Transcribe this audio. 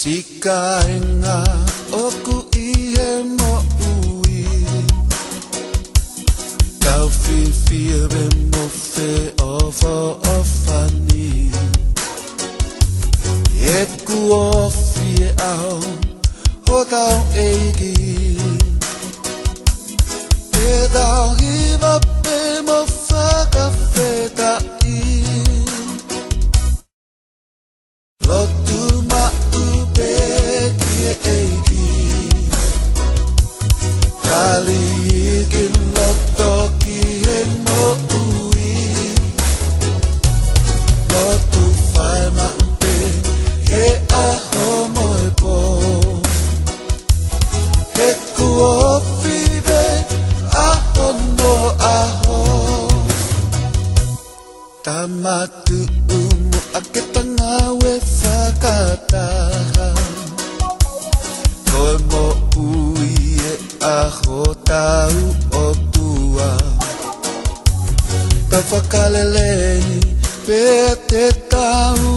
Sikaenga oku ihe mo ui Kau fifia be mo fe ofo ofani Eku ofie au ho tau eigi E tau hiva pe mo whakawheta i Lotu ma ube ki eigi Kali iki loto ki he mo ui Lotu whai ma ube he aho mo e po He kuopi be aho no aho Tamatu umu ake tanga we whakataha Koe mo ui e aho tau o tua Tau whakalelei pe te tau